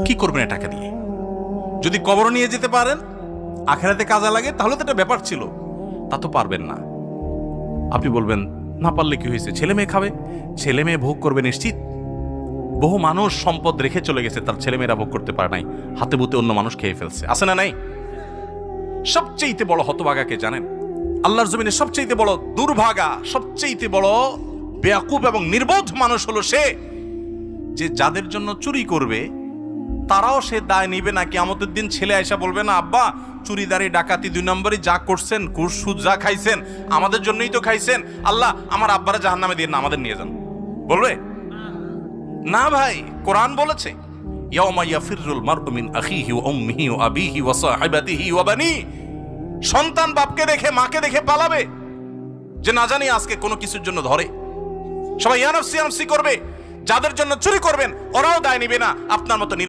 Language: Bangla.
কি করবেন এ টাকা দিয়ে? যদি কবর নিয়ে যেতে পারেন, আখেরাতে কাজে লাগে, তাহলে তো একটা ব্যাপার ছিল। তা তো পারবেন না। আপনি বলবেন না পারলে কি হয়েছে, ছেলে মেয়ে খাবে, ছেলে মেয়ে ভোগ করবে নিশ্চিত। বহু মানুষ সম্পদ রেখে চলে গেছে, তার ছেলেমেয়েরা ভোগ করতে পারে নাই, হাতে বুতে অন্য মানুষ খেয়ে ফেলছে, আছে না নাই? সবচেয়ে বড় হতভাগা কে জানেন? আল্লাহর জমিনে সবচেয়ে বড় দুর্ভাগা, সবচেয়ে বড় বেয়াকুব এবং নির্বোধ মানুষ হলো সে, যে যাদের জন্য চুরি করবে তারাও সে দায় নিবে না। কিয়ামতের দিন ছেলে আয়সা বলবে না, আব্বা চুরিদারি ডাকাতি 2 নম্বরই যা করছেন, ঘুষ সুদ যা খাইছেন আমাদের জন্যই তো খাইছেন, আল্লাহ আমার আব্বারা জাহান্নামে দিয়ে না, আমাদের নিয়ে যান। বলবে না ভাই, কোরআন বলেছে ইয়াউমা ইয়াফিরুল মারউ মিন আখিহি ওয়া উম্মিহি ওয়া আবিহি ওয়া সাহিবাতিহি ওয়া বানি। সন্তান বাপকে দেখে মাকে দেখে পালাবে, যে না জানি আজকে কোনো কিছুর জন্য ধরে। সবাই ইয়ানফসি ইয়ানফসি করবে। যাদের জন্য চুরি করবেন ওরাও দায় নিবে না, আপনার মতো